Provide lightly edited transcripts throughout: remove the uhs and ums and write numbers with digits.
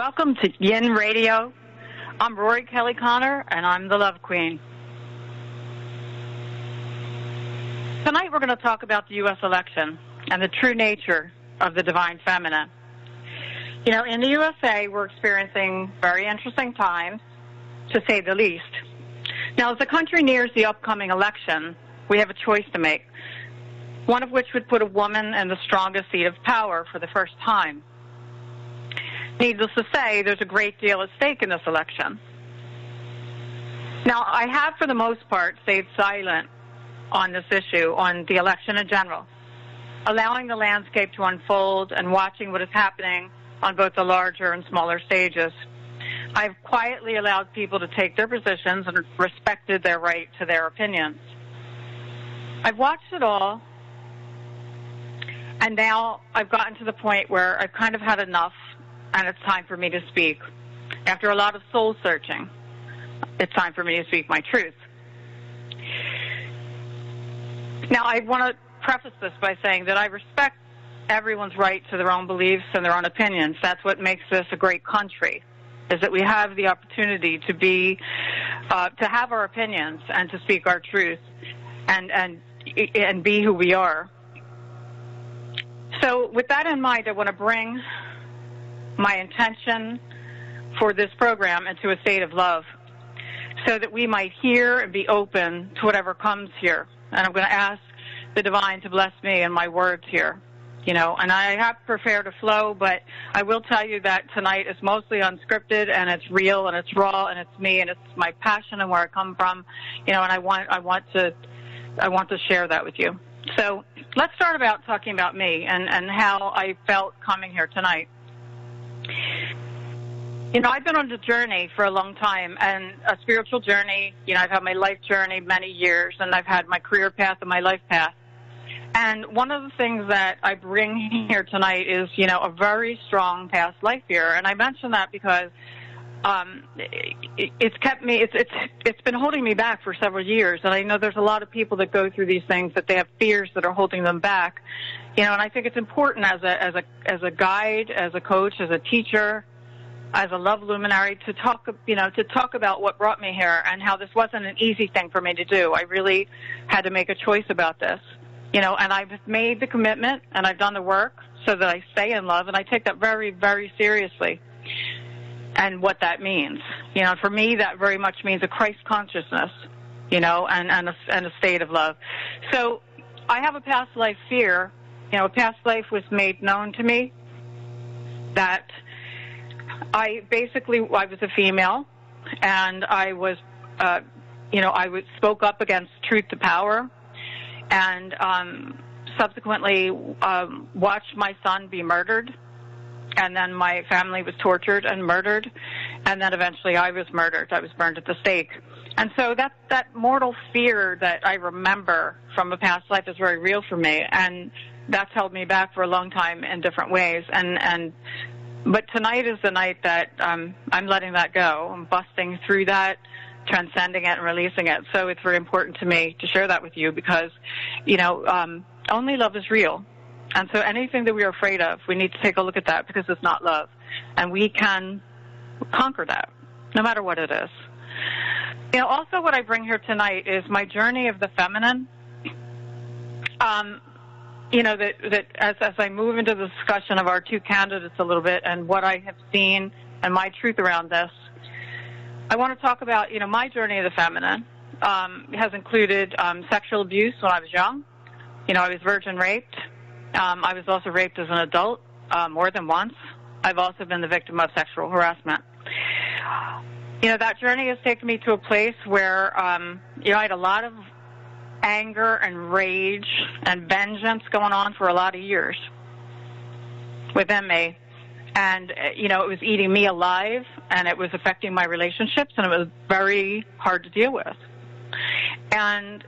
Welcome to Yin Radio. I'm Rory Kelly Connor, and I'm the Love Queen. Tonight we're going to talk about the U.S. election and the true nature of the divine feminine. You know, in the USA, we're experiencing very interesting times, to say the least. Now, as the country nears the upcoming election, we have a choice to make, one of which would put a woman in the strongest seat of power for the first time. Needless to say, there's a great deal at stake in this election. Now, I have, for the most part, stayed silent on this issue, on the election in general, allowing the landscape to unfold and watching what is happening on both the larger and smaller stages. I've quietly allowed people to take their positions and respected their right to their opinions. I've watched it all, and now I've gotten to the point where I've kind of had enough, and it's time for me to speak. After a lot of soul searching, it's time for me to speak my truth. Now, I want to preface this by saying that I respect everyone's right to their own beliefs and their own opinions. That's what makes this a great country, is that we have the opportunity to be, to have our opinions and to speak our truth and be who we are. So with that in mind, I want to bring my intention for this program into a state of love so that we might hear and be open to whatever comes here. And I'm going to ask the divine to bless me and my words here, you know, and I have prepared a flow, but I will tell you that tonight is mostly unscripted, and it's real, and it's raw, and it's me, and it's my passion and where I come from, you know, and I want to share that with you. So let's start about talking about me and how I felt coming here tonight. You know, I've been on a journey for a long time, and a spiritual journey. You know, I've had my life journey many years, and I've had my career path and my life path. And one of the things that I bring here tonight is, you know, a very strong past life here. And I mention that because it's kept me, it's been holding me back for several years. And I know there's a lot of people that go through these things, that they have fears that are holding them back. You know, and I think it's important as a guide, as a coach, as a teacher, as a love luminary to talk about what brought me here and how this wasn't an easy thing for me to do. I really had to make a choice about this, you know, and I've made the commitment and I've done the work so that I stay in love, and I take that very, very seriously. And what that means, you know, for me, that very much means a Christ consciousness, you know, and a state of love. So I have a past life fear. You know, a past life was made known to me that I was a female, and I was, spoke up against truth to power, and subsequently watched my son be murdered, and then my family was tortured and murdered, and then eventually I was murdered. I was burned at the stake. And so that mortal fear that I remember from a past life is very real for me, and that's held me back for a long time in different ways. But tonight is the night that I'm letting that go. I'm busting through that, transcending it, and releasing it. So it's very important to me to share that with you because, you know, only love is real. And so anything that we are afraid of, we need to take a look at that because it's not love. And we can conquer that, no matter what it is. You know, also what I bring here tonight is my journey of the feminine. You know, that as I move into the discussion of our two candidates a little bit and what I have seen and my truth around this, I want to talk about, you know, my journey of the feminine. Has included sexual abuse when I was young. You know, I was virgin raped. I was also raped as an adult more than once. I've also been the victim of sexual harassment. You know, that journey has taken me to a place where, you know, I had a lot of anger and rage and vengeance going on for a lot of years within me. And, you know, it was eating me alive, and it was affecting my relationships, and it was very hard to deal with. And,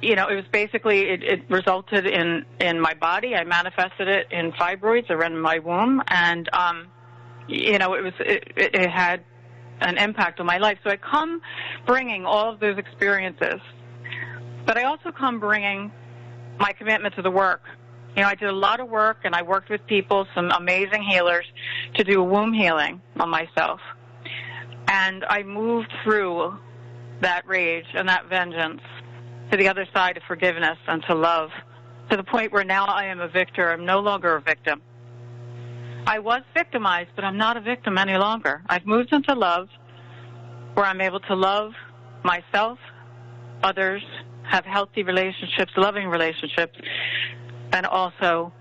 you know, it was basically, it resulted in my body. I manifested it in fibroids around my womb, and, you know, it had an impact on my life. So I come bringing all of those experiences, but I also come bringing my commitment to the work. You know, I did a lot of work, and I worked with people, some amazing healers, to do a womb healing on myself. And I moved through that rage and that vengeance to the other side of forgiveness and to love, to the point where now I am a victor. I'm no longer a victim. I was victimized, but I'm not a victim any longer. I've moved into love, where I'm able to love myself, others, have healthy relationships, loving relationships, and also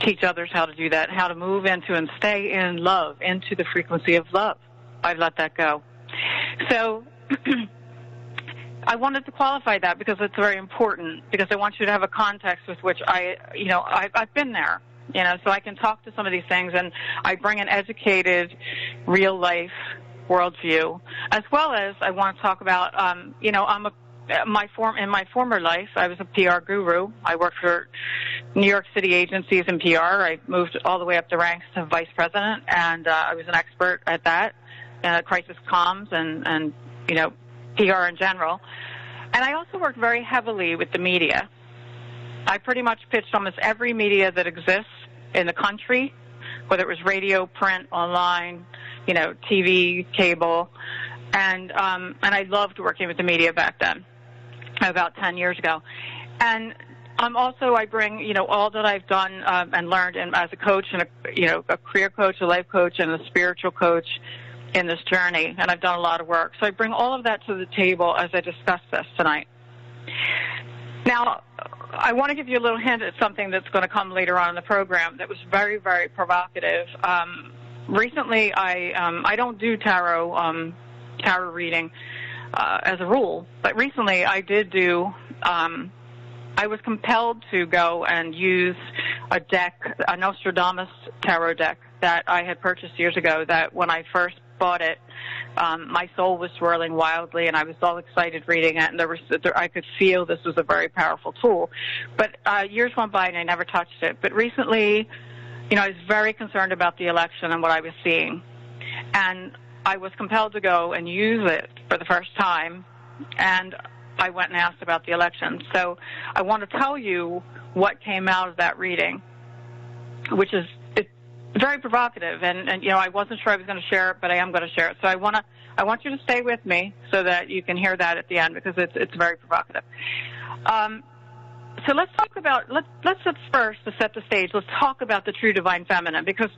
teach others how to do that, how to move into and stay in love, into the frequency of love. I've let that go. So I wanted to qualify that because it's very important, because I want you to have a context with which I've been there, so I can talk to some of these things, and I bring an educated, real-life worldview, as well as I want to talk about, in my former life, I was a PR guru. I worked for New York City agencies in PR. I moved all the way up the ranks to vice president, and I was an expert at that, crisis comms and PR in general. And I also worked very heavily with the media. I pretty much pitched almost every media that exists in the country, whether it was radio, print, online, TV, cable, and I loved working with the media back then, about 10 years ago. And I bring, all that I've done and learned as a coach and a career coach, a life coach, and a spiritual coach in this journey, and I've done a lot of work. So I bring all of that to the table as I discuss this tonight. Now, I want to give you a little hint at something that's going to come later on in the program that was very, very provocative. Recently, I don't do tarot reading as a rule, but recently I did do. I was compelled to go and use a deck, a Nostradamus tarot deck that I had purchased years ago. That when I first bought it, my soul was swirling wildly, and I was all excited reading it. And I could feel this was a very powerful tool. But years went by, and I never touched it. But recently, I was very concerned about the election and what I was seeing. And I was compelled to go and use it for the first time, and I went and asked about the election. So I want to tell you what came out of that reading, which is very provocative. And I wasn't sure I was going to share it, but I am going to share it. So I want you to stay with me so that you can hear that at the end, because it's very provocative. So let's talk about, let's first, to set the stage, let's talk about the true divine feminine, because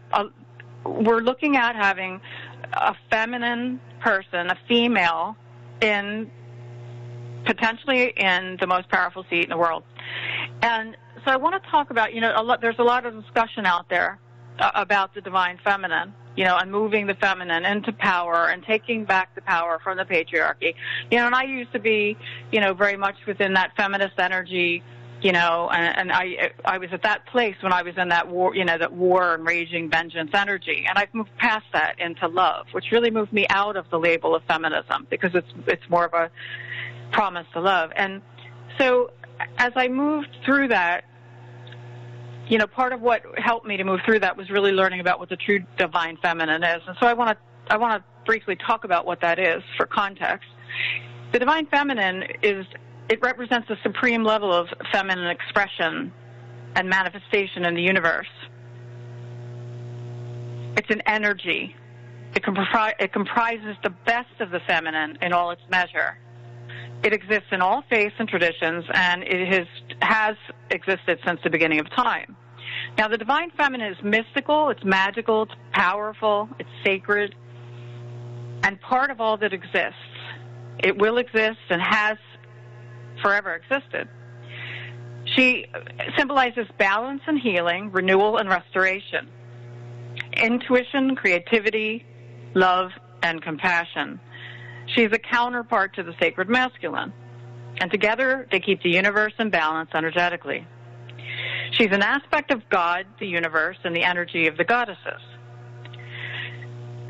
we're looking at having a feminine person, a female, potentially in the most powerful seat in the world. And so I want to talk about, there's a lot of discussion out there about the divine feminine, and moving the feminine into power and taking back the power from the patriarchy. And I used to be, very much within that feminist energy, and I was at that place when I was in that war, that war and raging vengeance energy. And I've moved past that into love, which really moved me out of the label of feminism, because it's more of a promise to love. And so as I moved through that, part of what helped me to move through that was really learning about what the true divine feminine is. And so I want to briefly talk about what that is for context. The divine feminine it represents the supreme level of feminine expression and manifestation in the universe. It's an energy. It comprises the best of the feminine in all its measure. It exists in all faiths and traditions, and it has existed since the beginning of time. Now, the divine feminine is mystical, it's magical, it's powerful, it's sacred, and part of all that exists. It will exist and has forever existed. She symbolizes balance and healing, renewal and restoration, intuition, creativity, love, and compassion. She's a counterpart to the sacred masculine, and together they keep the universe in balance energetically. She's an aspect of God, the universe, and the energy of the goddesses.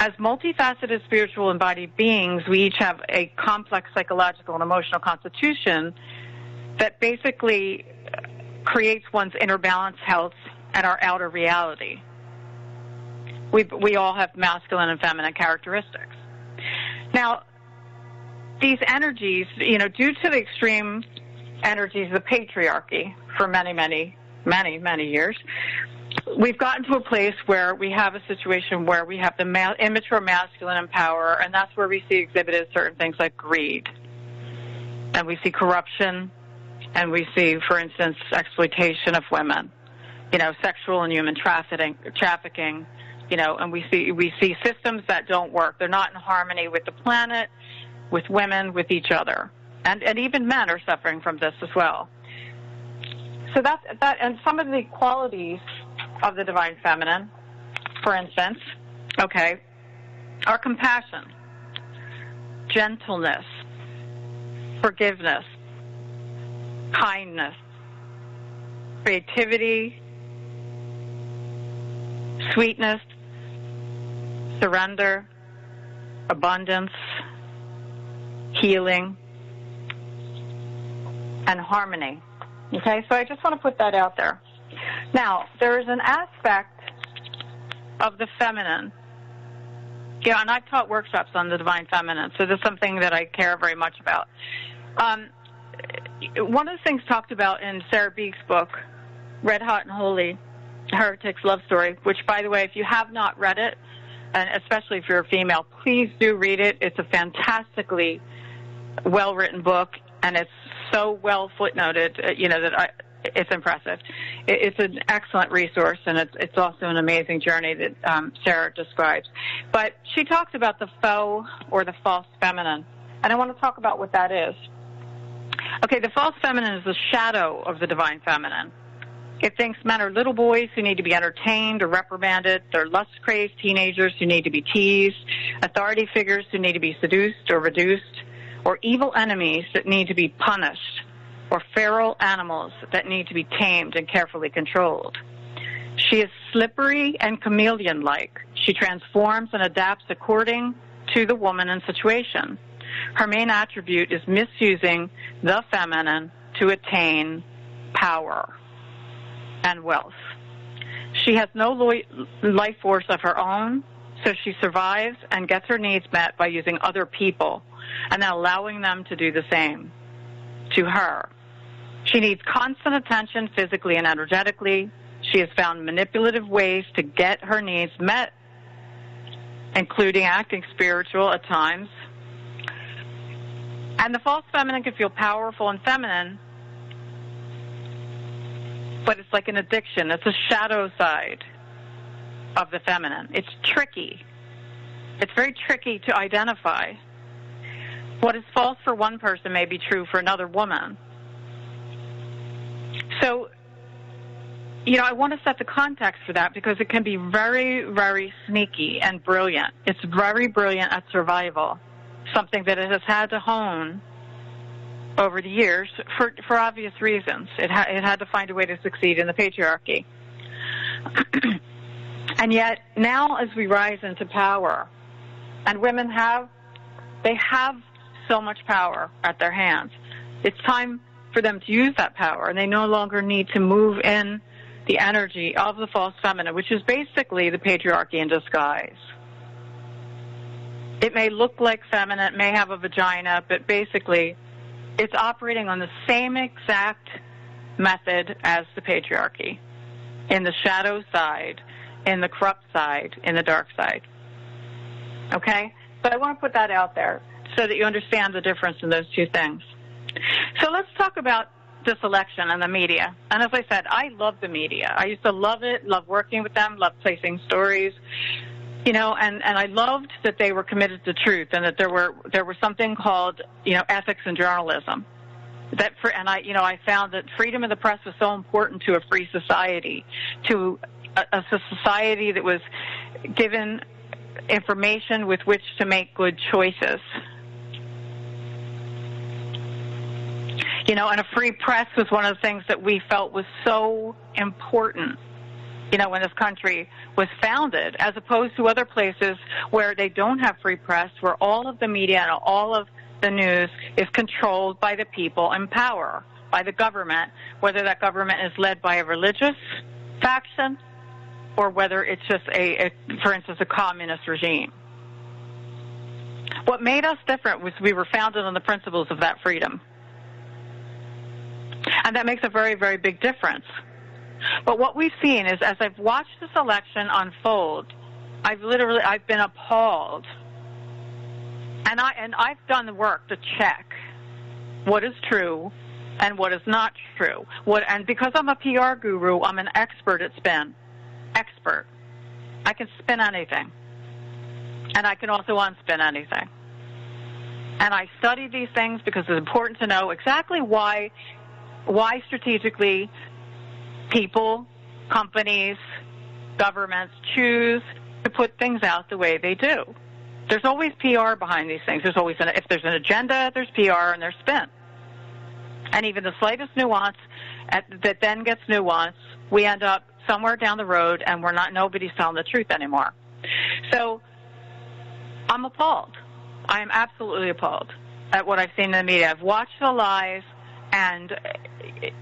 As multifaceted spiritual embodied beings, we each have a complex psychological and emotional constitution that basically creates one's inner balance, health, and our outer reality. We all have masculine and feminine characteristics. Now, these energies, due to the extreme energies of the patriarchy for many, many, many, many years, we've gotten to a place where we have a situation where we have the immature masculine in power, and that's where we see exhibited certain things like greed. And we see corruption, and we see, for instance, exploitation of women, sexual and human trafficking, and we see systems that don't work. They're not in harmony with the planet, with women, with each other. And even men are suffering from this as well. So that and some of the qualities of the divine feminine, for instance, are compassion, gentleness, forgiveness, kindness, creativity, sweetness, surrender, abundance, healing, and harmony. Okay, so I just want to put that out there. Now, there is an aspect of the feminine, and I've taught workshops on the divine feminine, so this is something that I care very much about. One of the things talked about in Sarah Beek's book, Red Hot and Holy, Heretic's Love Story, which, by the way, if you have not read it, and especially if you're a female, please do read it. It's a fantastically well-written book, and it's so well footnoted, that it's impressive. It's an excellent resource, and it's also an amazing journey that Sarah describes. But she talks about the faux or the false feminine, and I want to talk about what that is. Okay, the false feminine is the shadow of the divine feminine. It thinks men are little boys who need to be entertained or reprimanded. They're lust-crazed teenagers who need to be teased, authority figures who need to be seduced or reduced, or evil enemies that need to be punished, or feral animals that need to be tamed and carefully controlled. She is slippery and chameleon-like. She transforms and adapts according to the woman and situation. Her main attribute is misusing the feminine to attain power and wealth. She has no life force of her own, so she survives and gets her needs met by using other people and then allowing them to do the same to her. She needs constant attention physically and energetically. She has found manipulative ways to get her needs met, including acting spiritual at times. And the false feminine can feel powerful and feminine, but it's like an addiction. It's a shadow side of the feminine. It's tricky. It's very tricky to identify. What is false for one person may be true for another woman. So, I want to set the context for that because it can be very, very sneaky and brilliant. It's very brilliant at survival, something that it has had to hone over the years for obvious reasons. It had to find a way to succeed in the patriarchy. And yet, now as we rise into power, and women have so much power at their hands, it's time for them to use that power, and they no longer need to move in the energy of the false feminine, which is basically the patriarchy in disguise. It may look like feminine, it may have a vagina, but basically it's operating on the same exact method as the patriarchy, in the shadow side, in the corrupt side, in the dark side. Okay? But I want to put that out there so that you understand the difference in those two things. So let's talk about this election and the media. And as I said, I love the media. I used to love it, love working with them, love placing stories. And I loved that they were committed to truth, and that there was something called, ethics in journalism. I found that freedom of the press was so important to a free society, to a society that was given information with which to make good choices. And a free press was one of the things that we felt was so important, when this country was founded, as opposed to other places where they don't have free press, where all of the media and all of the news is controlled by the people in power, by the government, whether that government is led by a religious faction or whether it's just for instance, a communist regime. What made us different was we were founded on the principles of that freedom. And that makes a very, very big difference. But what we've seen is, as I've watched this election unfold, I've been appalled. And I've done the work to check what is true and what is not true. And because I'm a PR guru, I'm an expert at spin. Expert. I can spin anything. And I can also unspin anything. And I study these things because it's important to know exactly why strategically people, companies, governments choose to put things out the way they do. There's always PR behind these things. If there's an agenda, there's PR and there's spin. And even the slightest nuance that then gets nuanced, we end up somewhere down the road and nobody's telling the truth anymore. So I'm appalled. I am absolutely appalled at what I've seen in the media. I've watched the lies, and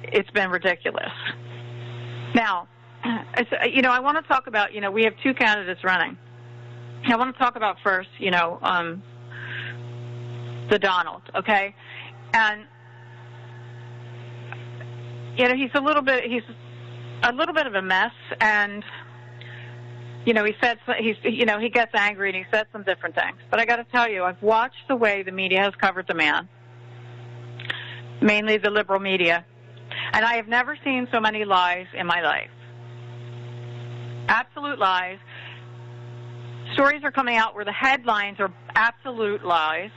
it's been ridiculous. Now, I want to talk about, we have two candidates running. I want to talk about first, the Donald, okay? And, he's a little bit of a mess, and he gets angry and he says some different things. But I got to tell you, I've watched the way the media has covered the man, mainly the liberal media, and I have never seen so many lies in my life. Absolute lies. Stories are coming out where the headlines are absolute lies.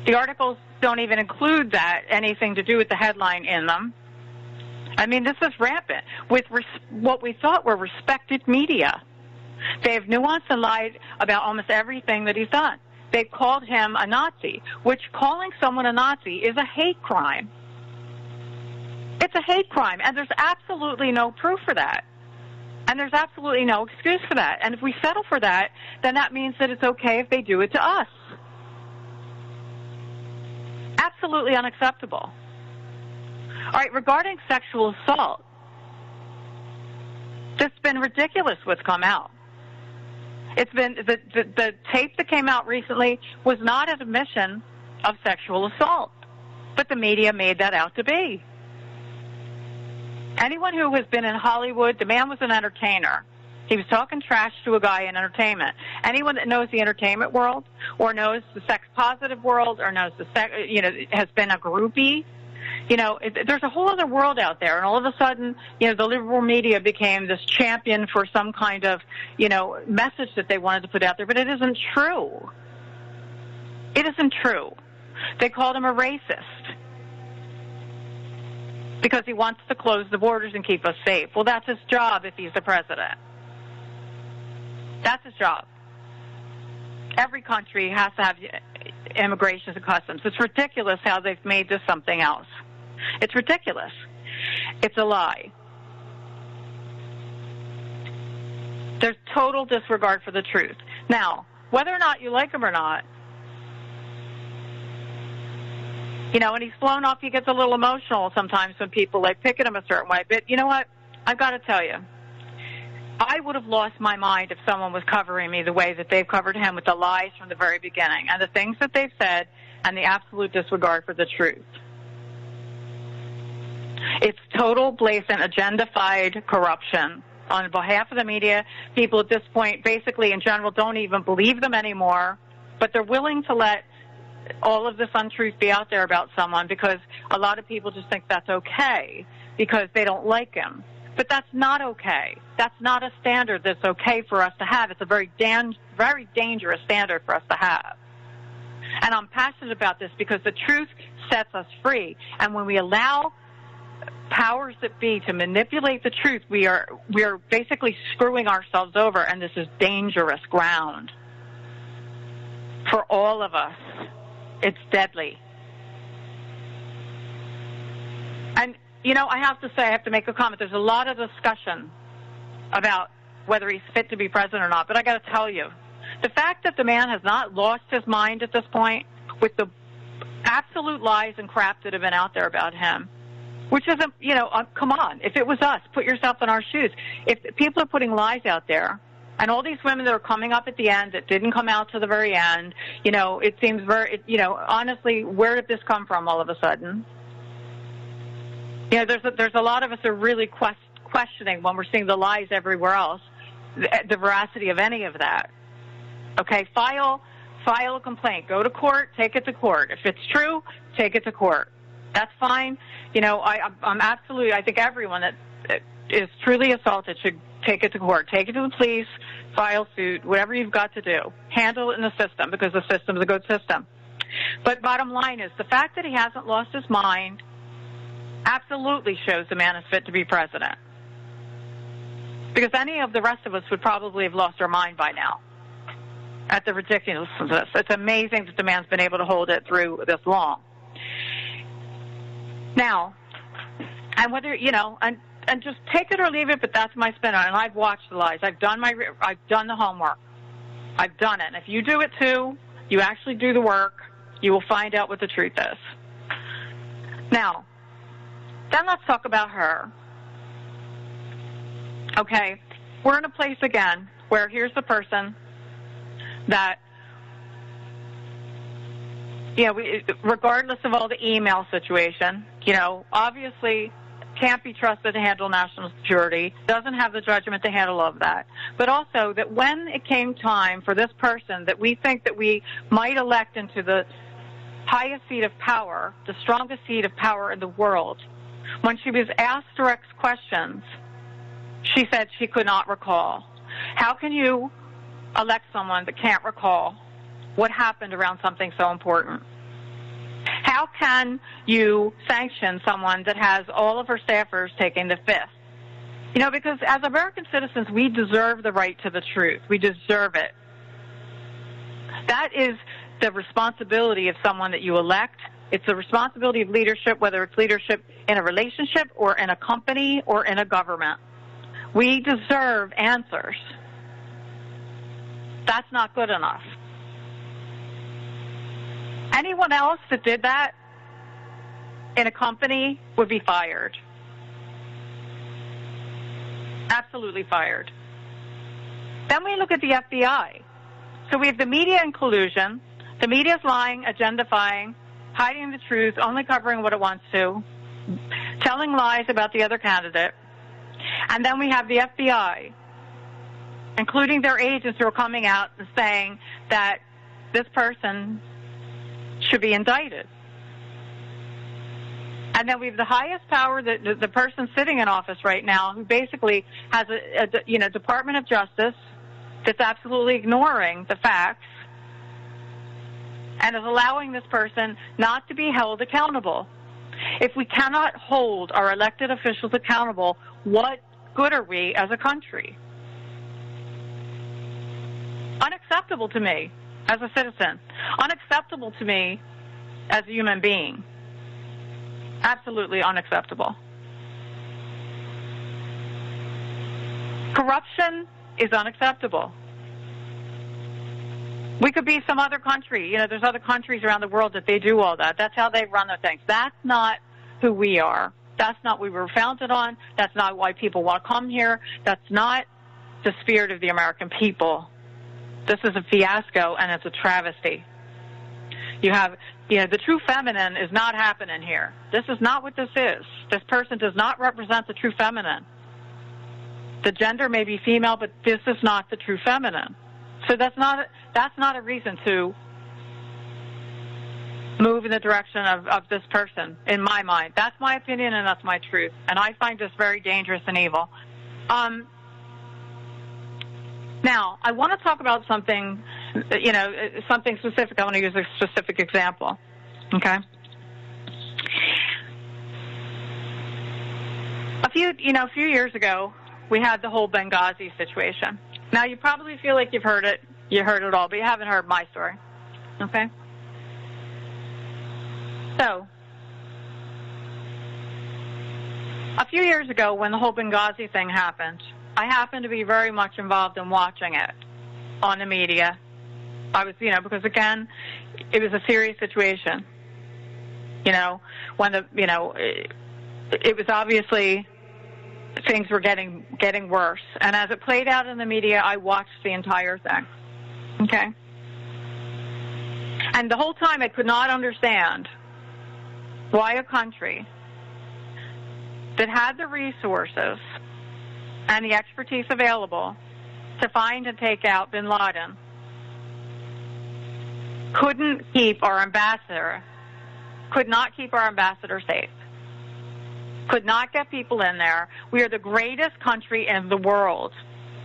The articles don't even include anything to do with the headline in them. I mean, this is rampant with what we thought were respected media. They have nuanced and lied about almost everything that he's done. They've called him a Nazi, which calling someone a Nazi is a hate crime. It's a hate crime, and there's absolutely no proof for that. And there's absolutely no excuse for that. And if we settle for that, then that means that it's okay if they do it to us. Absolutely unacceptable. All right, regarding sexual assault, it's been ridiculous what's come out. It's been the tape that came out recently was not an admission of sexual assault, but the media made that out to be. Anyone who has been in Hollywood, the man was an entertainer. He was talking trash to a guy in entertainment. Anyone that knows the entertainment world or knows the sex-positive world or knows has been a groupie, there's a whole other world out there. And all of a sudden, the liberal media became this champion for some kind of, message that they wanted to put out there. But it isn't true. It isn't true. They called him a racist because he wants to close the borders and keep us safe. Well, that's his job if he's the president. That's his job. Every country has to have immigration and customs. It's ridiculous how they've made this something else. It's ridiculous. It's a lie. There's total disregard for the truth. Now, whether or not you like him or not, when he's flown off, he gets a little emotional sometimes when people pick at him a certain way. But you know what? I've got to tell you, I would have lost my mind if someone was covering me the way that they've covered him with the lies from the very beginning and the things that they've said and the absolute disregard for the truth. It's total, blatant, agenda-fied corruption on behalf of the media. People at this point, basically, in general, don't even believe them anymore, but they're willing to let all of this untruth be out there about someone because a lot of people just think that's okay because they don't like him. But that's not okay. That's not a standard that's okay for us to have. It's a very dangerous standard for us to have. And I'm passionate about this because the truth sets us free. And when we allow powers that be to manipulate the truth, we are basically screwing ourselves over, and this is dangerous ground for all of us. It's deadly. And, I have to make a comment. There's a lot of discussion about whether he's fit to be president or not, but I got to tell you, the fact that the man has not lost his mind at this point with the absolute lies and crap that have been out there about him, which isn't, come on. If it was us, put yourself in our shoes. If people are putting lies out there, and all these women that are coming up at the end that didn't come out to the very end, it seems honestly, where did this come from all of a sudden? There's a lot of us are really questioning when we're seeing the lies everywhere else, the veracity of any of that. Okay, file a complaint. Go to court, take it to court. If it's true, take it to court. That's fine. I'm absolutely, I think everyone that is truly assaulted should take it to court. Take it to the police, file suit, whatever you've got to do. Handle it in the system because the system is a good system. But bottom line is the fact that he hasn't lost his mind absolutely shows the man is fit to be president. Because any of the rest of us would probably have lost our mind by now at the ridiculousness of this. It's amazing that the man's been able to hold it through this long. Now, and whether, and just take it or leave it, but that's my spin on it. And I've watched the lies. I've done the homework. I've done it. And if you do it too, you actually do the work, you will find out what the truth is. Now, then let's talk about her. Okay, we're in a place again where here's the person that, regardless of all the email situation, obviously can't be trusted to handle national security, doesn't have the judgment to handle all of that. But also that when it came time for this person that we think that we might elect into the highest seat of power, the strongest seat of power in the world, when she was asked direct questions, she said she could not recall. How can you elect someone that can't recall what happened around something so important? How can you sanction someone that has all of her staffers taking the fifth? Because as American citizens, we deserve the right to the truth. We deserve it. That is the responsibility of someone that you elect. It's the responsibility of leadership, whether it's leadership in a relationship or in a company or in a government. We deserve answers. That's not good enough. Anyone else that did that in a company would be fired. Absolutely fired. Then we look at the FBI. So we have the media in collusion. The media is lying, agendifying, hiding the truth, only covering what it wants to, telling lies about the other candidate. And then we have the FBI, including their agents who are coming out and saying that this person should be indicted. And then we have the highest power, the person sitting in office right now, who basically has a Department of Justice that's absolutely ignoring the facts and is allowing this person not to be held accountable. If we cannot hold our elected officials accountable, what good are we as a country? Unacceptable to me as a citizen. Unacceptable to me as a human being. Absolutely unacceptable. Corruption is unacceptable. We could be some other country. There's other countries around the world that they do all that. That's how they run their things. That's not who we are. That's not what we were founded on. That's not why people want to come here. That's not the spirit of the American people. This is a fiasco, and it's a travesty. You have, the true feminine is not happening here. This is not what this is. This person does not represent the true feminine. The gender may be female, but this is not the true feminine. So that's not a reason to move in the direction of this person, in my mind. That's my opinion, and that's my truth. And I find this very dangerous and evil. Now, I want to talk about something, something specific. I want to use a specific example, okay? A few years ago, we had the whole Benghazi situation. Now, you probably feel like you've heard it. You heard it all, but you haven't heard my story, okay? So, a few years ago, when the whole Benghazi thing happened, I happened to be very much involved in watching it on the media. I was, because again, it was a serious situation. When it was obviously things were getting worse. And as it played out in the media, I watched the entire thing. Okay? And the whole time I could not understand why a country that had the resources and the expertise available to find and take out bin Laden could not keep our ambassador safe, could not get people in there. We are the greatest country in the world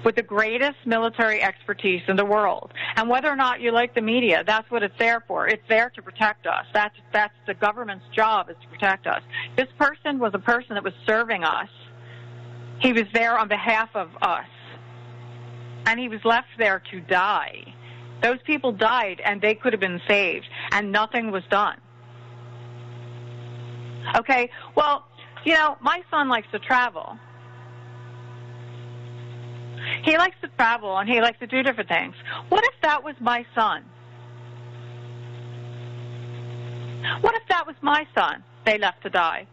with the greatest military expertise in the world. And whether or not you like the media, that's what it's there for. It's there to protect us. That's the government's job, is to protect us. This person was a person that was serving us. He was there on behalf of us. And he was left there to die. Those people died, and they could have been saved, and nothing was done. Okay, well, you know, my son likes to travel. He likes to travel, and he likes to do different things. What if that was my son? What if that was my son they left to die?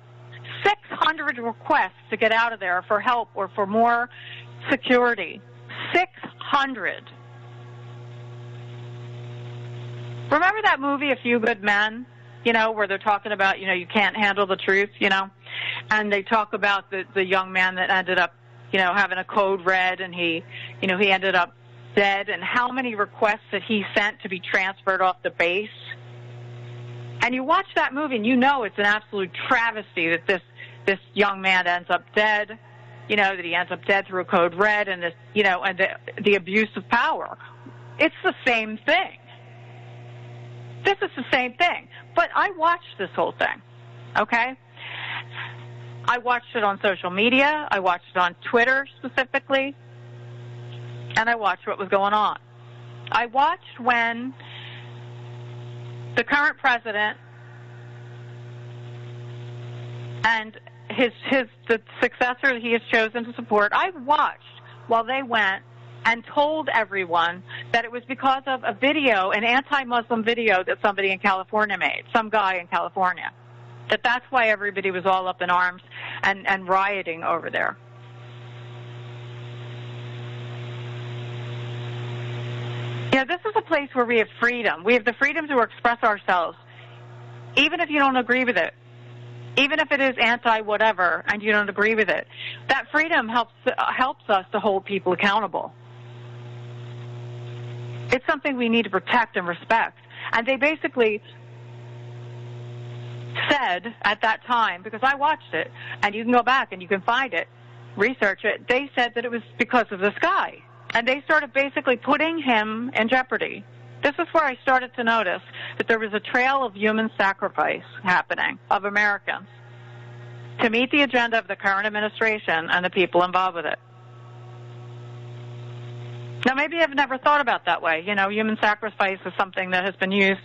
600 requests to get out of there for help or for more security. 600. Remember that movie, A Few Good Men, you know, where they're talking about, you know, you can't handle the truth, you know? And they talk about the young man that ended up, you know, having a code red, and he ended up dead, and how many requests that he sent to be transferred off the base. And you watch that movie, and you know it's an absolute travesty that this young man ends up dead, you know, that he ends up dead through a code red, and this, you know, and the abuse of power. It's the same thing. This is the same thing. But I watched this whole thing, okay? I watched it on social media. I watched it on Twitter specifically. And I watched what was going on. I watched when the current president and the successor he has chosen to support, I watched while they went and told everyone that it was because of a video, an anti-Muslim video that somebody in California made, some guy in California. That's why everybody was all up in arms and rioting over there. You know, this is a place where we have freedom. We have the freedom to express ourselves, even if you don't agree with it, even if it is anti-whatever and you don't agree with it. That freedom helps us to hold people accountable. It's something we need to protect and respect. And they basically said at that time, because I watched it, and you can go back and you can find it, research it, they said that it was because of this guy. And they started basically putting him in jeopardy. This is where I started to notice that there was a trail of human sacrifice happening of Americans to meet the agenda of the current administration and the people involved with it. Now, maybe I've never thought about that way. You know, human sacrifice is something that has been used,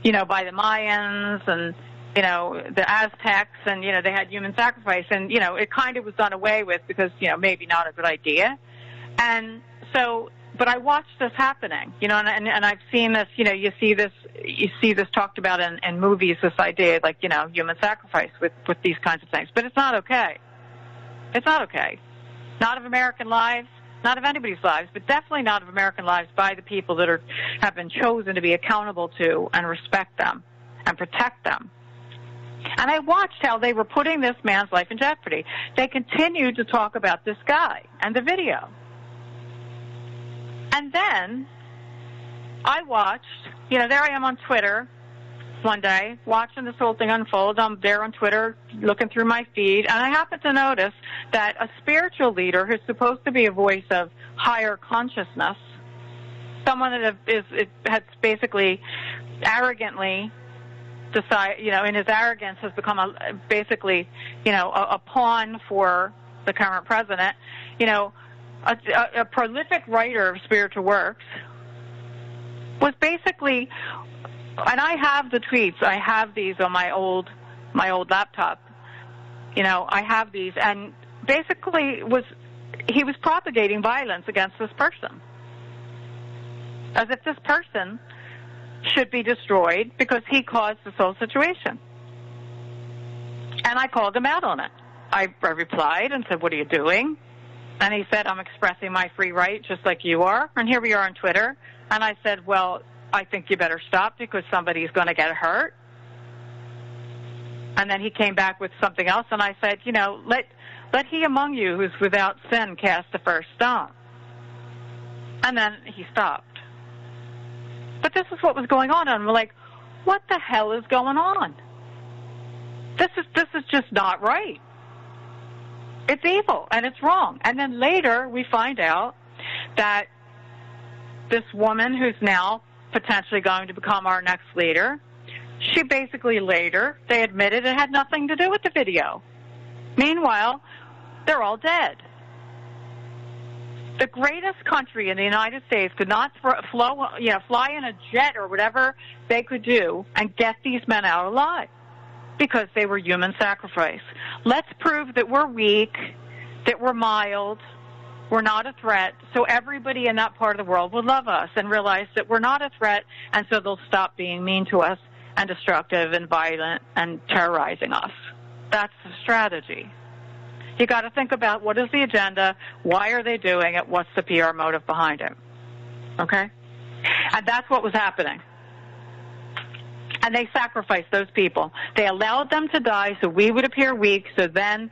you know, by the Mayans and, you know, the Aztecs, and, you know, they had human sacrifice. And, you know, it kind of was done away with because, you know, maybe not a good idea. And so, but I watched this happening, you know, and I've seen this, you know, you see this talked about in movies, this idea, like, you know, human sacrifice with these kinds of things. But it's not okay. It's not okay. Not of American lives. Not of anybody's lives, but definitely not of American lives by the people that have been chosen to be accountable to and respect them and protect them. And I watched how they were putting this man's life in jeopardy. They continued to talk about this guy and the video. And then I watched, you know, there I am on Twitter one day watching this whole thing unfold. I'm there on Twitter looking through my feed, and I happened to notice that a spiritual leader who's supposed to be a voice of higher consciousness, someone that has basically arrogantly decided, you know, in his arrogance has become basically, you know, a pawn for the current president, you know, a prolific writer of spiritual works, was basically. And I have the tweets. I have these on my old laptop. You know, I have these, and basically he was propagating violence against this person, as if this person should be destroyed because he caused this whole situation. And I called him out on it. I replied and said, "What are you doing?" And he said, "I'm expressing my free right, just like you are." And here we are on Twitter. And I said, "Well, I think you better stop because somebody's going to get hurt." And then he came back with something else, and I said, you know, let he among you who's without sin cast the first stone. And then he stopped. But this is what was going on, and we're like, what the hell is going on? This is just not right. It's evil, and it's wrong. And then later we find out that this woman who's now potentially going to become our next leader, she basically later, they admitted it had nothing to do with the video. Meanwhile, they're all dead. The greatest country in the United States could not fly in a jet or whatever they could do and get these men out alive because they were human sacrifice. Let's prove that we're weak, that we're mild, we're not a threat, so everybody in that part of the world will love us and realize that we're not a threat, and so they'll stop being mean to us and destructive and violent and terrorizing us. That's the strategy. You got to think about what is the agenda, why are they doing it, what's the PR motive behind it. Okay? And that's what was happening. And they sacrificed those people. They allowed them to die so we would appear weak, so then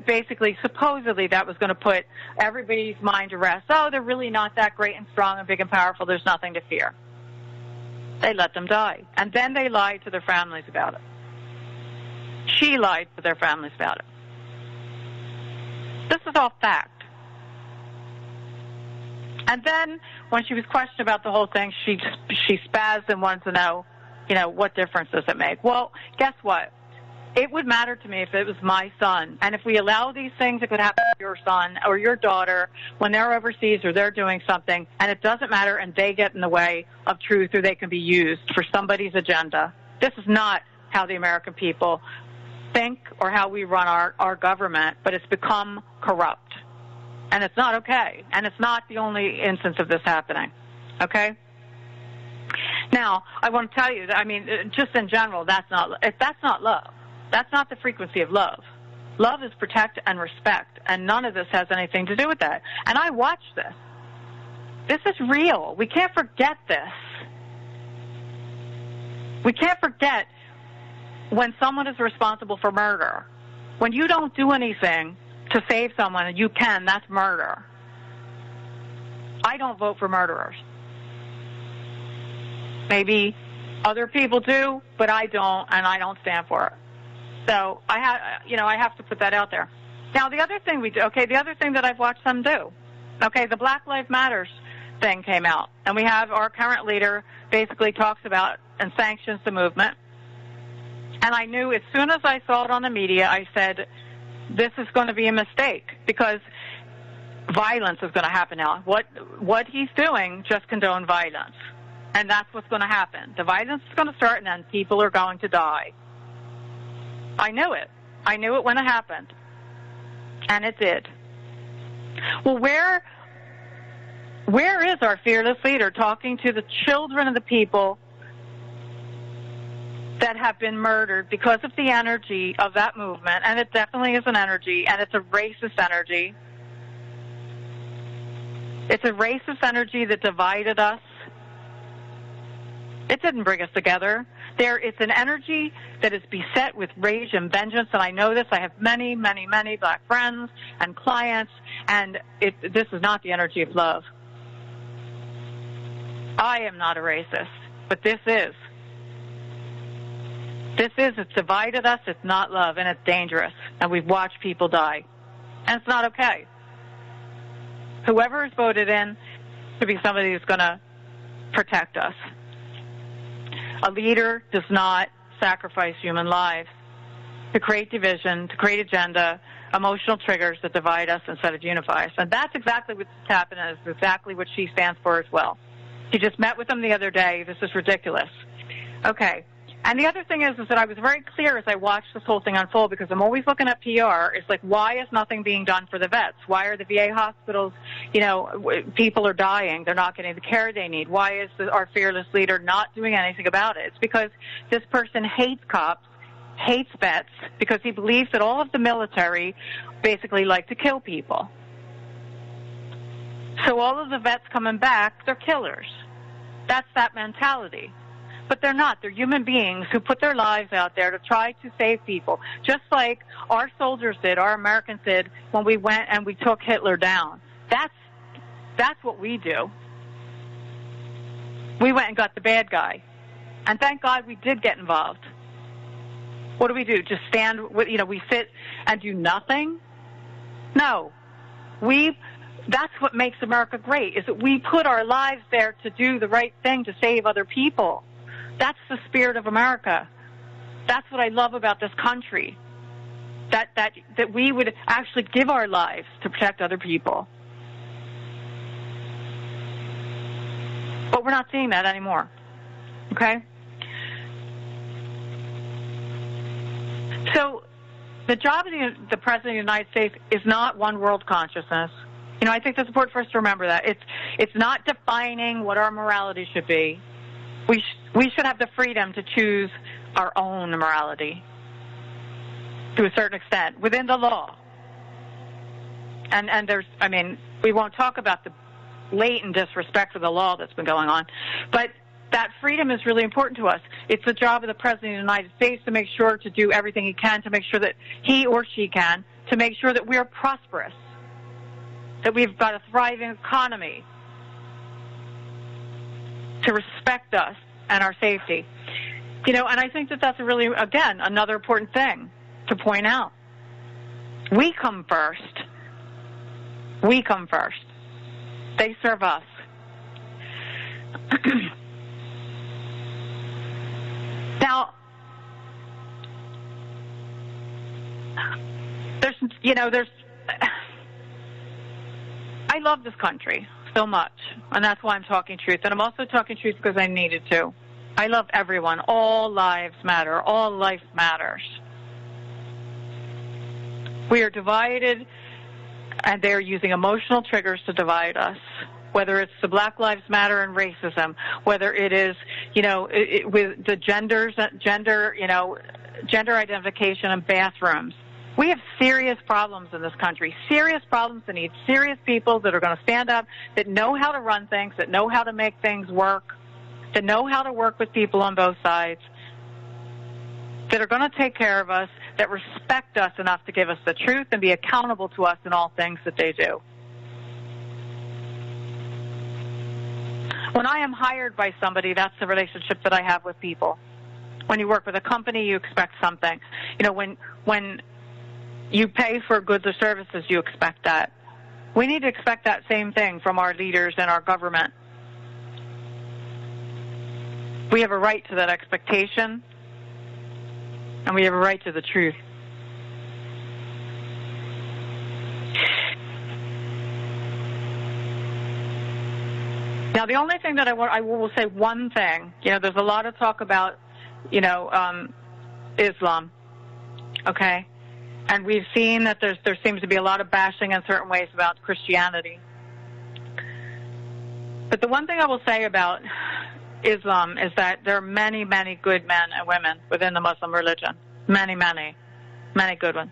basically, supposedly, that was going to put everybody's mind to rest. Oh, they're really not that great and strong and big and powerful. There's nothing to fear. They let them die. And then they lied to their families about it. She lied to their families about it. This is all fact. And then when she was questioned about the whole thing, she spazzed and wanted to know, what difference does it make? Well, guess what? It would matter to me if it was my son. And if we allow these things, it could happen to your son or your daughter when they're overseas or they're doing something, and it doesn't matter, and they get in the way of truth or they can be used for somebody's agenda. This is not how the American people think or how we run our government, but it's become corrupt. And it's not okay. And it's not the only instance of this happening. Okay? Now, I want to tell you, just in general, that's not love. That's not the frequency of love. Love is protect and respect, and none of this has anything to do with that. And I watched this. This is real. We can't forget this. We can't forget when someone is responsible for murder. When you don't do anything to save someone and you can, that's murder. I don't vote for murderers. Maybe other people do, but I don't, and I don't stand for it. So I have to put that out there. Now, the other thing the other thing that I've watched them do, the Black Lives Matter thing came out, and we have our current leader basically talks about and sanctions the movement. And I knew as soon as I saw it on the media, I said, this is going to be a mistake because violence is going to happen now. What he's doing just condone violence. And that's what's going to happen. The violence is going to start, and then people are going to die. I knew it. I knew it when it happened. And it did. Well, where is our fearless leader talking to the children of the people that have been murdered because of the energy of that movement? And it definitely is an energy, and it's a racist energy. It's a racist energy that divided us. It didn't bring us together. It's an energy that is beset with rage and vengeance, and I know this. I have many, many, many black friends and clients, and this is not the energy of love. I am not a racist, but this is. It's divided us, it's not love, and it's dangerous, and we've watched people die, and it's not okay. Whoever is voted in to be somebody who's going to protect us. A leader does not sacrifice human lives to create division, to create agenda, emotional triggers that divide us instead of unify us. And that's exactly what's happening. It's exactly what she stands for as well. She just met with them the other day. This is ridiculous. Okay. And the other thing is that I was very clear as I watched this whole thing unfold, because I'm always looking at PR. It's like, why is nothing being done for the vets? Why are the VA hospitals, people are dying. They're not getting the care they need. Why is our fearless leader not doing anything about it? It's because this person hates cops, hates vets, because he believes that all of the military basically like to kill people. So all of the vets coming back, they're killers. That's that mentality. but they're not. They're human beings who put their lives out there to try to save people, just like our soldiers did, our Americans did when we went and we took Hitler down. That's what we do. We went and got the bad guy. And thank God we did get involved. What do? Just stand, we sit and do nothing? No. That's what makes America great, is that we put our lives there to do the right thing, to save other people. That's the spirit of America. That's what I love about this country. That we would actually give our lives to protect other people. But we're not seeing that anymore. Okay? So the job of the President of the United States is not one world consciousness. I think it's important for us to remember that. It's not defining what our morality should be. We should have the freedom to choose our own morality to a certain extent within the law. And we won't talk about the blatant disrespect for the law that's been going on, but that freedom is really important to us. It's the job of the President of the United States to make sure to do everything he can to make sure that he or she can, to make sure that we are prosperous, that we've got a thriving economy, to respect us and our safety. And I think that that's again, another important thing to point out. We come first. We come first. They serve us. Now, I love this country so much, and that's why I'm talking truth. And I'm also talking truth because I needed to. I love everyone. All lives matter. All life matters. We are divided, and they're using emotional triggers to divide us. Whether it's the Black Lives Matter and racism, whether it is, with the gender identification in bathrooms. We have serious problems in this country, serious problems that need serious people that are going to stand up, that know how to run things, that know how to make things work, that know how to work with people on both sides, that are going to take care of us, that respect us enough to give us the truth and be accountable to us in all things that they do. When I am hired by somebody, that's the relationship that I have with people. When you work with a company, you expect something. When you pay for goods or services, you expect that. We need to expect that same thing from our leaders and our government. We have a right to that expectation, and we have a right to the truth. Now, the only thing that I will say one thing. There's a lot of talk about, Islam, okay? And we've seen that there seems to be a lot of bashing in certain ways about Christianity. But the one thing I will say about Islam is that there are many, many good men and women within the Muslim religion. Many, many, many good ones.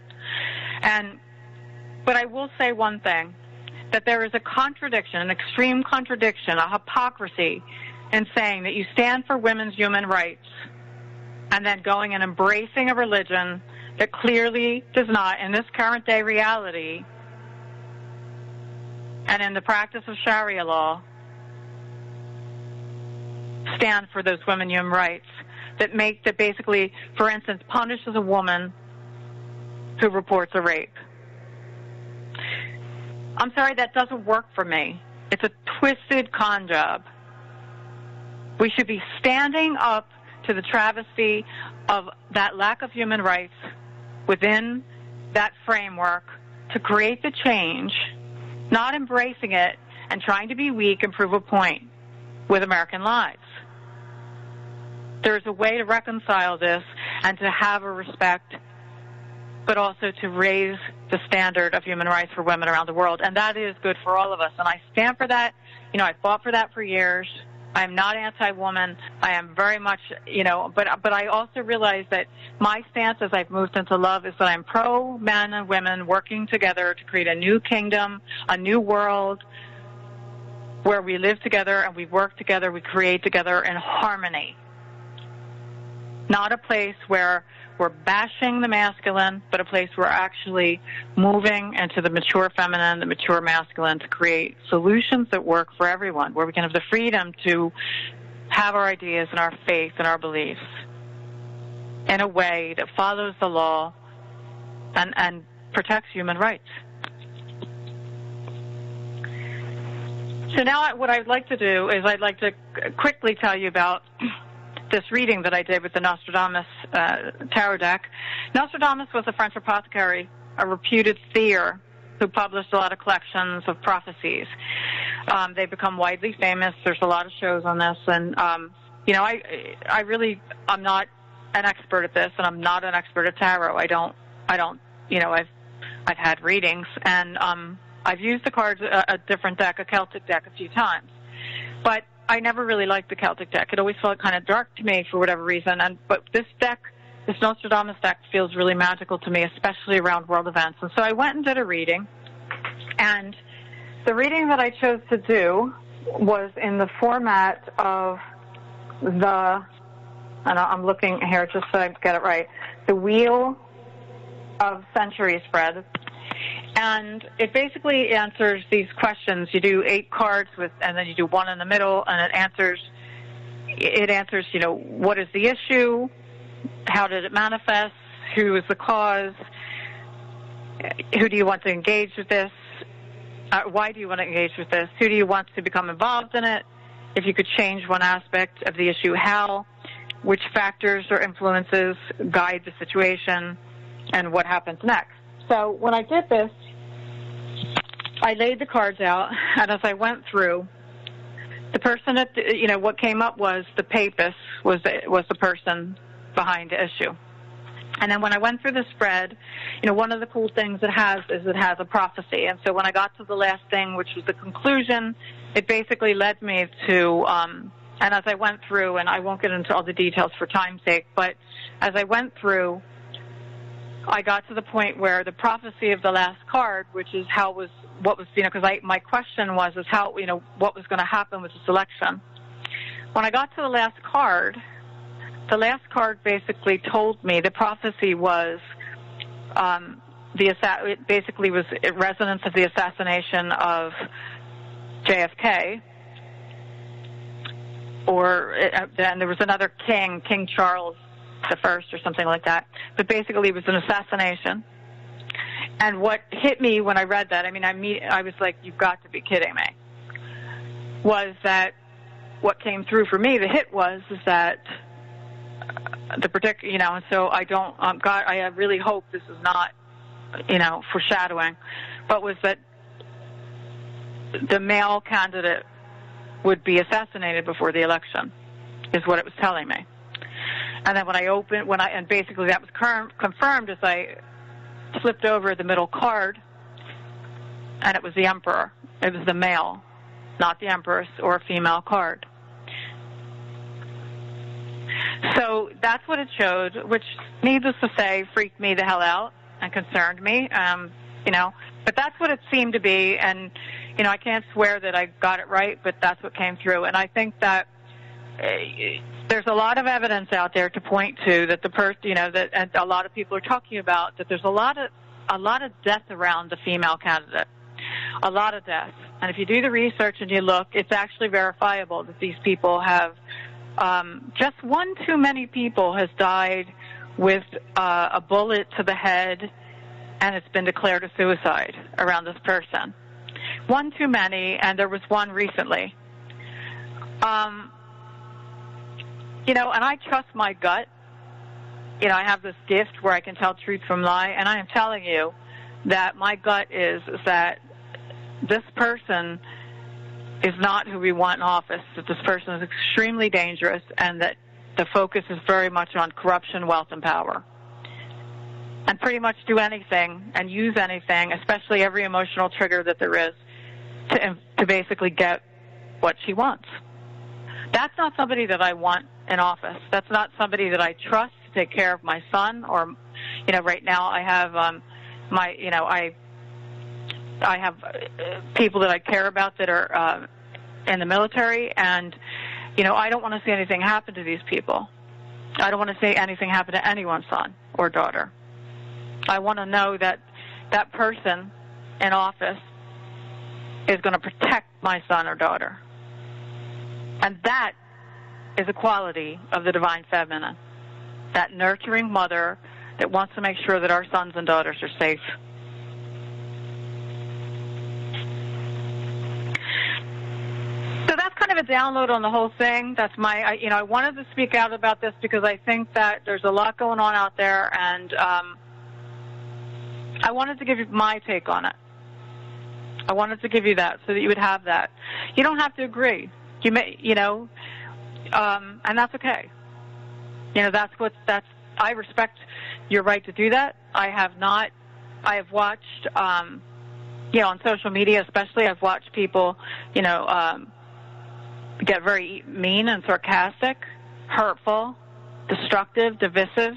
But I will say one thing, that there is a contradiction, an extreme contradiction, a hypocrisy in saying that you stand for women's human rights and then going and embracing a religion that clearly does not, in this current day reality and in the practice of Sharia law, stand for those women human rights, that basically, for instance, punishes a woman who reports a rape. I'm sorry, that doesn't work for me. It's a twisted con job. We should be standing up to the travesty of that lack of human rights within that framework to create the change, not embracing it and trying to be weak and prove a point with American lives. There's a way to reconcile this and to have a respect, but also to raise the standard of human rights for women around the world. And that is good for all of us. And I stand for that. I fought for that for years. I'm not anti-woman. I am very much, but I also realize that my stance as I've moved into love is that I'm pro-men and women working together to create a new kingdom, a new world where we live together and we work together, we create together in harmony. Not a place where we're bashing the masculine, but a place where we're actually moving into the mature feminine, the mature masculine, to create solutions that work for everyone, where we can have the freedom to have our ideas and our faith and our beliefs in a way that follows the law and protects human rights. So now what I'd like to do is I'd like to quickly tell you about this reading that I did with the Nostradamus tarot deck. Nostradamus was a French apothecary, a reputed seer who published a lot of collections of prophecies. They've become widely famous. There's a lot of shows on this, and I'm not an expert at this, and I'm not an expert at tarot. I don't. I've had readings, and I've used the cards, a different deck, a Celtic deck, a few times, but I never really liked the Celtic deck. It always felt kind of dark to me for whatever reason. But this deck, this Nostradamus deck, feels really magical to me, especially around world events. And so I went and did a reading. And the reading that I chose to do was in the format of and I'm looking here just so I get it right, the Wheel of Century spread. And it basically answers these questions. You do 8 cards and then you do 1 in the middle, and it answers, what is the issue? How did it manifest? Who is the cause? Who do you want to engage with this? Why do you want to engage with this? Who do you want to become involved in it? If you could change one aspect of the issue, how? Which factors or influences guide the situation? And what happens next? So when I did this, I laid the cards out, and as I went through, the person what came up was the papist was the person behind the issue. And then when I went through the spread, one of the cool things it has is it has a prophecy. And so when I got to the last thing, which was the conclusion, it basically led me to, and as I went through, and I won't get into all the details for time's sake, but as I went through, I got to the point where the prophecy of the last card, which is because my question was what was going to happen with this election. When I got to the last card basically told me the prophecy was it basically was a resonance of the assassination of JFK, and there was another king, King Charles the First or something like that. But basically it was an assassination. And what hit me when I read that, I was like, you've got to be kidding me, was that what came through for me, the hit is that so I don't, God, I really hope this is not, foreshadowing, but was that the male candidate would be assassinated before the election, is what it was telling me. And then and basically that was confirmed as I flipped over the middle card, and it was the emperor. It was the male, not the empress or a female card. So that's what it showed, which, needless to say, freaked me the hell out and concerned me, But that's what it seemed to be, and, I can't swear that I got it right, but that's what came through. And I think that there's a lot of evidence out there to point to that that and a lot of people are talking about that there's a lot of death around the female candidate, a lot of death. And if you do the research and you look, it's actually verifiable that these people have just one too many people has died with a bullet to the head, and it's been declared a suicide around this person. One too many, and there was one recently. And I trust my gut. I have this gift where I can tell truth from lie, and I am telling you that my gut is that this person is not who we want in office, that this person is extremely dangerous, and that the focus is very much on corruption, wealth, and power. And pretty much do anything and use anything, especially every emotional trigger that there is, to basically get what she wants. That's not somebody that I want in office. That's not somebody that I trust to take care of my son, or, right now I have I have people that I care about that are in the military, and, I don't want to see anything happen to these people. I don't want to see anything happen to anyone's son or daughter. I want to know that that person in office is going to protect my son or daughter. And that is a quality of the divine feminine, that nurturing mother that wants to make sure that our sons and daughters are safe. So that's kind of a download on the whole thing. That's I wanted to speak out about this because I think that there's a lot going on out there, and I wanted to give you my take on it. I wanted to give you that so that you would have that. You don't have to agree. You may, and that's okay. I respect your right to do that. I have watched, on social media especially, I've watched people, get very mean and sarcastic, hurtful, destructive, divisive.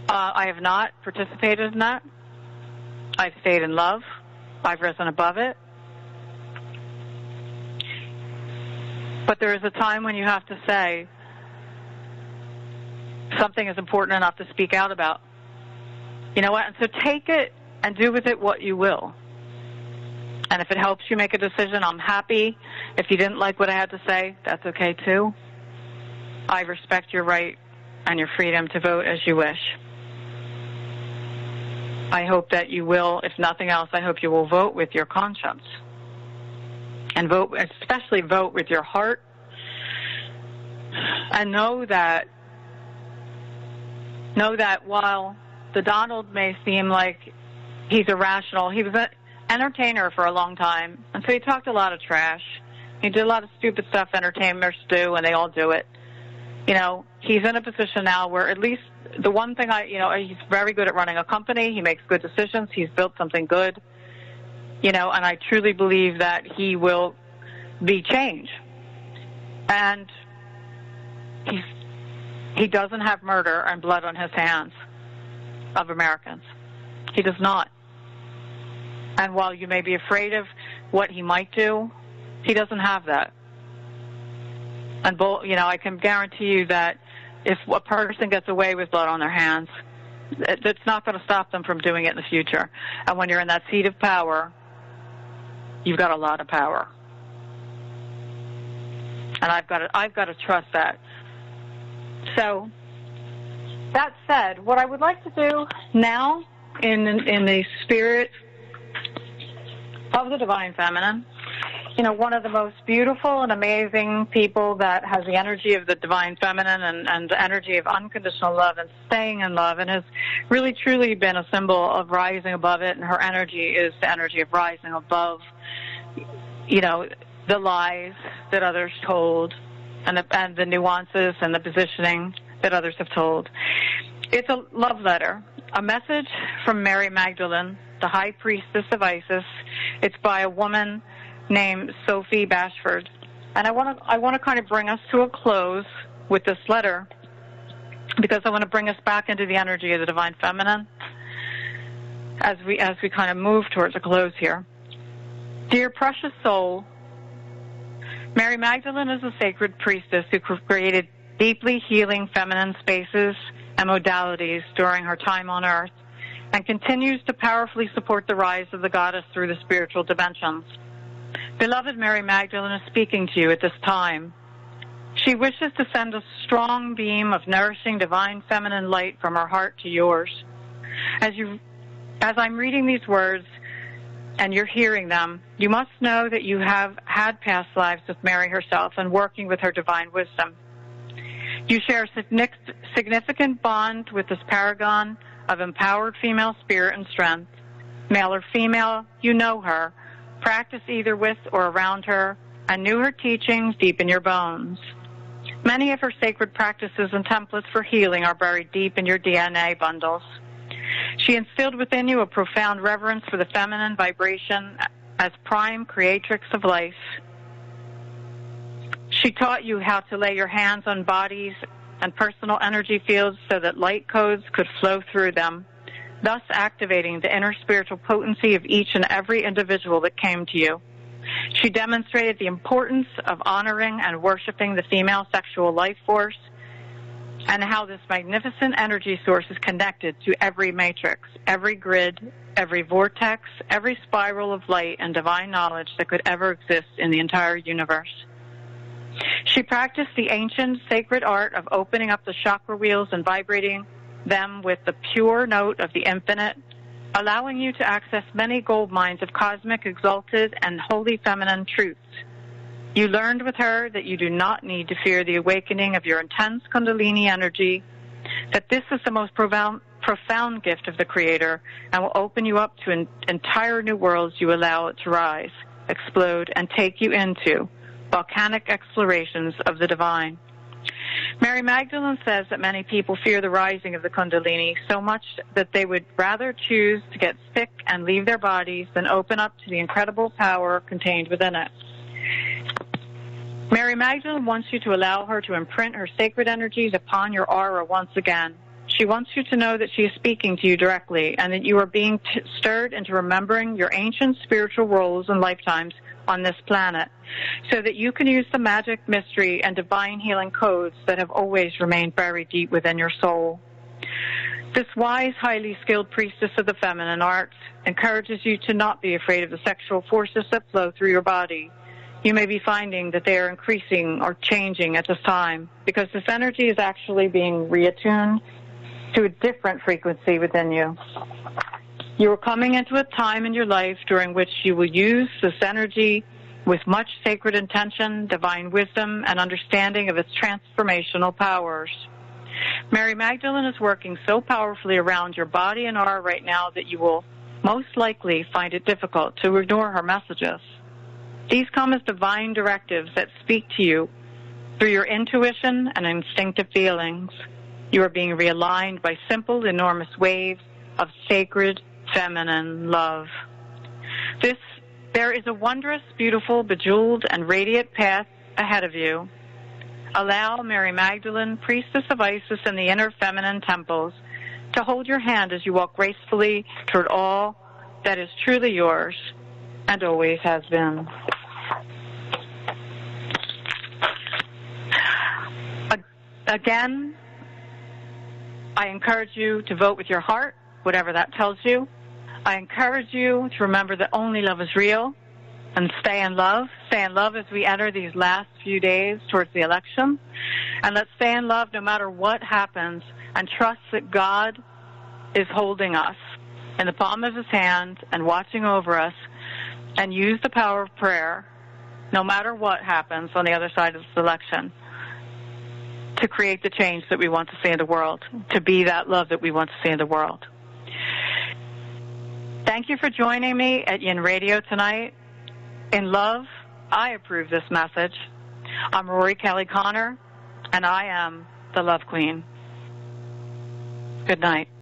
I have not participated in that. I've stayed in love. I've risen above it. But there is a time when you have to say something is important enough to speak out about. You know what? And so take it and do with it what you will. And if it helps you make a decision, I'm happy. If you didn't like what I had to say, that's okay too. I respect your right and your freedom to vote as you wish. I hope that you will, if nothing else, I hope you will vote with your conscience. And especially vote with your heart. And know that while the Donald may seem like he's irrational, he was an entertainer for a long time. And so he talked a lot of trash. He did a lot of stupid stuff entertainers do, and they all do it. He's in a position now where at least the one thing he's very good at running a company. He makes good decisions. He's built something good. And I truly believe that he will be change. And he doesn't have murder and blood on his hands of Americans. He does not. And while you may be afraid of what he might do, he doesn't have that. And I can guarantee you that if a person gets away with blood on their hands, it's not going to stop them from doing it in the future. And when you're in that seat of power, you've got a lot of power. And I've got to trust that. So, that said, what I would like to do now in the spirit of the divine feminine, one of the most beautiful and amazing people that has the energy of the divine feminine and the energy of unconditional love and staying in love and has really truly been a symbol of rising above it, and her energy is the energy of rising above, the lies that others told and the nuances and the positioning that others have told. It's a love letter, a message from Mary Magdalene, the high priestess of Isis. It's by a woman named Sophie Bashford. And I want to kind of bring us to a close with this letter because I want to bring us back into the energy of the divine feminine as we kind of move towards a close here. Dear precious soul, Mary Magdalene is a sacred priestess who created deeply healing feminine spaces and modalities during her time on earth and continues to powerfully support the rise of the goddess through the spiritual dimensions. Beloved Mary Magdalene is speaking to you at this time. She wishes to send a strong beam of nourishing divine feminine light from her heart to yours. As I'm reading these words and you're hearing them, you must know that you have had past lives with Mary herself and working with her divine wisdom. You share a significant bond with this paragon of empowered female spirit and strength. Male or female, you know her, practice either with or around her, and knew her teachings deep in your bones. Many of her sacred practices and templates for healing are buried deep in your DNA bundles. She instilled within you a profound reverence for the feminine vibration as prime creatrix of life. She taught you how to lay your hands on bodies and personal energy fields so that light codes could flow through them, thus activating the inner spiritual potency of each and every individual that came to you. She demonstrated the importance of honoring and worshiping the female sexual life force and how this magnificent energy source is connected to every matrix, every grid, every vortex, every spiral of light and divine knowledge that could ever exist in the entire universe. She practiced the ancient sacred art of opening up the chakra wheels and vibrating them with the pure note of the infinite, allowing you to access many gold mines of cosmic, exalted, and holy feminine truths. You learned with her that you do not need to fear the awakening of your intense Kundalini energy, that this is the most profound gift of the Creator and will open you up to entire new worlds you allow it to rise, explode, and take you into volcanic explorations of the divine. Mary Magdalene says that many people fear the rising of the Kundalini so much that they would rather choose to get sick and leave their bodies than open up to the incredible power contained within it. Mary Magdalene wants you to allow her to imprint her sacred energies upon your aura once again. She wants you to know that she is speaking to you directly and that you are being stirred into remembering your ancient spiritual roles and lifetimes on this planet so that you can use the magic, mystery, and divine healing codes that have always remained buried deep within your soul. This wise, highly skilled priestess of the feminine arts encourages you to not be afraid of the sexual forces that flow through your body. You may be finding that they are increasing or changing at this time because this energy is actually being reattuned to a different frequency within you. You are coming into a time in your life during which you will use this energy with much sacred intention, divine wisdom, and understanding of its transformational powers. Mary Magdalene is working so powerfully around your body and aura right now that you will most likely find it difficult to ignore her messages. These come as divine directives that speak to you through your intuition and instinctive feelings. You are being realigned by simple, enormous waves of sacred, feminine love. There is a wondrous, beautiful, bejeweled, and radiant path ahead of you. Allow Mary Magdalene, priestess of Isis in the inner feminine temples, to hold your hand as you walk gracefully toward all that is truly yours and always has been. Again, I encourage you to vote with your heart, whatever that tells you. I encourage you to remember that only love is real and stay in love. Stay in love as we enter these last few days towards the election. And let's stay in love no matter what happens and trust that God is holding us in the palm of his hand and watching over us, and use the power of prayer no matter what happens on the other side of this election to create the change that we want to see in the world, to be that love that we want to see in the world. Thank you for joining me at Yin Radio tonight. In love, I approve this message. I'm Rory Kelly Connor, and I am the Love Queen. Good night.